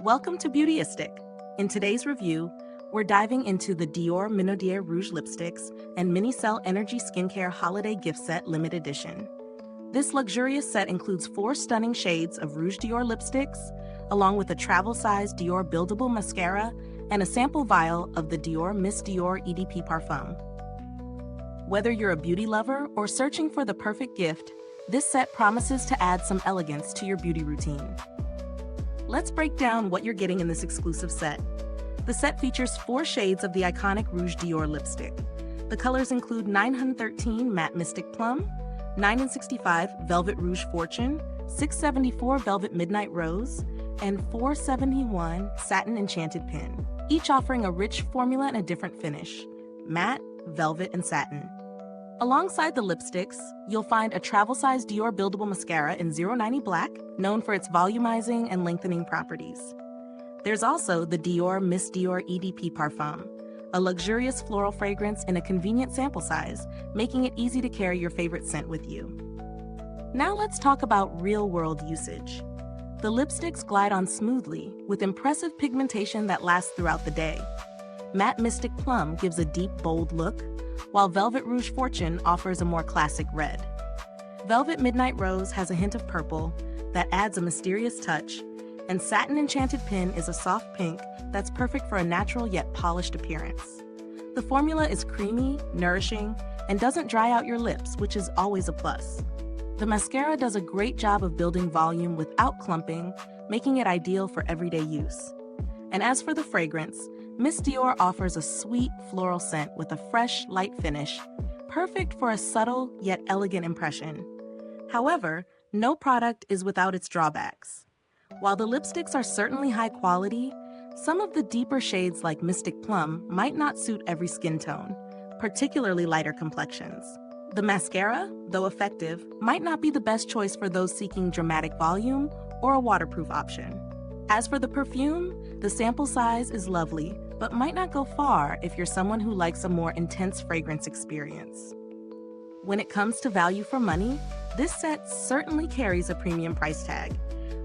Welcome to Beautyistic. In today's review, we're diving into the Dior Minaudiere Rouge Lipsticks and Mini Cell Energy Skincare Holiday Gift Set Limited Edition. This luxurious set includes 4 stunning shades of Rouge Dior Lipsticks, along with a travel-sized Dior Buildable Mascara and a sample vial of the Dior Miss Dior EDP Parfum. Whether you're a beauty lover or searching for the perfect gift, this set promises to add some elegance to your beauty routine. Let's break down what you're getting in this exclusive set. The set features 4 shades of the iconic Rouge Dior lipstick. The colors include 913 Matte Mystic Plum, 965 Velvet Rouge Fortune, 674 Velvet Midnight Rose, and 471 Satin Enchanted Pin, each offering a rich formula and a different finish: matte, velvet, and satin. Alongside the lipsticks, you'll find a travel-sized Dior Buildable Mascara in 090 Black, known for its volumizing and lengthening properties. There's also the Dior Miss Dior EDP Parfum, a luxurious floral fragrance in a convenient sample size, making it easy to carry your favorite scent with you. Now let's talk about real-world usage. The lipsticks glide on smoothly, with impressive pigmentation that lasts throughout the day. Matte Mystic Plum gives a deep, bold look, while Velvet Rouge Fortune offers a more classic red. Velvet Midnight Rose has a hint of purple that adds a mysterious touch, and Satin Enchanted Pin is a soft pink that's perfect for a natural yet polished appearance. The formula is creamy, nourishing, and doesn't dry out your lips, which is always a plus. The mascara does a great job of building volume without clumping, making it ideal for everyday use. And as for the fragrance, Miss Dior offers a sweet floral scent with a fresh, light finish, perfect for a subtle yet elegant impression. However, no product is without its drawbacks. While the lipsticks are certainly high quality, some of the deeper shades like Mystic Plum might not suit every skin tone, particularly lighter complexions. The mascara, though effective, might not be the best choice for those seeking dramatic volume or a waterproof option. As for the perfume, the sample size is lovely, but might not go far if you're someone who likes a more intense fragrance experience. When it comes to value for money, this set certainly carries a premium price tag,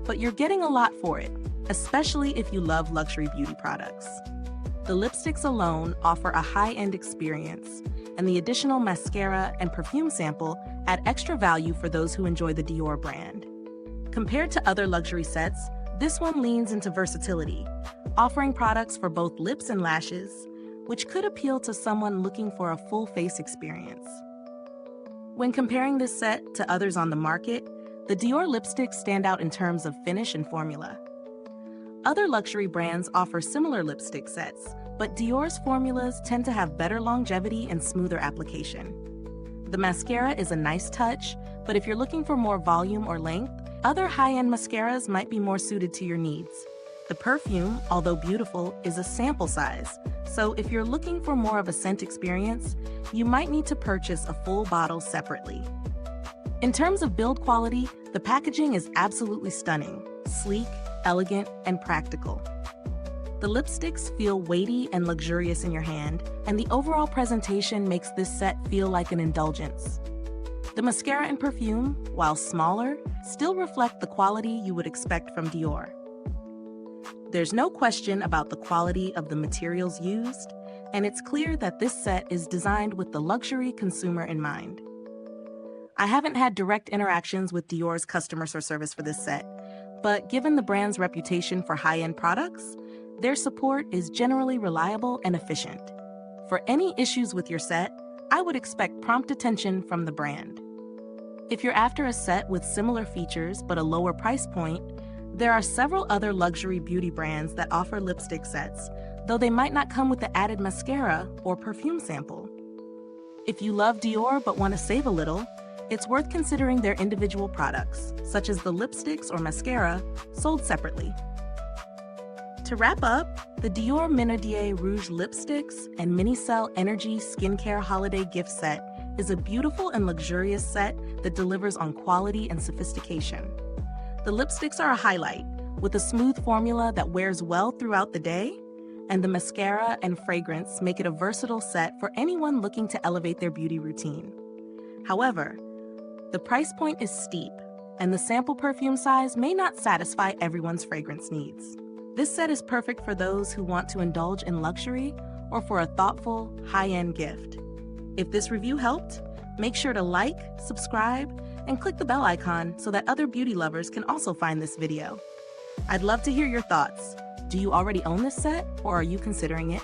but you're getting a lot for it, especially if you love luxury beauty products. The lipsticks alone offer a high-end experience, and the additional mascara and perfume sample add extra value for those who enjoy the Dior brand. Compared to other luxury sets, this one leans into versatility, offering products for both lips and lashes, which could appeal to someone looking for a full face experience. When comparing this set to others on the market, the Dior lipsticks stand out in terms of finish and formula. Other luxury brands offer similar lipstick sets, but Dior's formulas tend to have better longevity and smoother application. The mascara is a nice touch, but if you're looking for more volume or length, other high-end mascaras might be more suited to your needs. The perfume, although beautiful, is a sample size, so if you're looking for more of a scent experience, you might need to purchase a full bottle separately. In terms of build quality, the packaging is absolutely stunning, sleek, elegant, and practical. The lipsticks feel weighty and luxurious in your hand, and the overall presentation makes this set feel like an indulgence. The mascara and perfume, while smaller, still reflect the quality you would expect from Dior. There's no question about the quality of the materials used, and it's clear that this set is designed with the luxury consumer in mind. I haven't had direct interactions with Dior's customer service for this set, but given the brand's reputation for high-end products, their support is generally reliable and efficient. For any issues with your set, I would expect prompt attention from the brand. If you're after a set with similar features but a lower price point, there are several other luxury beauty brands that offer lipstick sets, though they might not come with the added mascara or perfume sample. If you love Dior but want to save a little, it's worth considering their individual products, such as the lipsticks or mascara, sold separately. To wrap up, the Dior Minaudiere Rouge Lipsticks and Mini Cell Energy Skincare Holiday Gift Set is a beautiful and luxurious set that delivers on quality and sophistication. The lipsticks are a highlight, with a smooth formula that wears well throughout the day, and the mascara and fragrance make it a versatile set for anyone looking to elevate their beauty routine. However, the price point is steep, and the sample perfume size may not satisfy everyone's fragrance needs. This set is perfect for those who want to indulge in luxury or for a thoughtful, high-end gift. If this review helped, make sure to like, subscribe, and click the bell icon so that other beauty lovers can also find this video. I'd love to hear your thoughts. Do you already own this set, or are you considering it?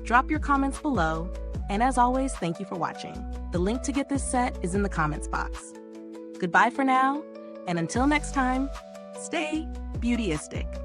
Drop your comments below, and as always, thank you for watching. The link to get this set is in the comments box. Goodbye for now, and until next time, stay beautyistic.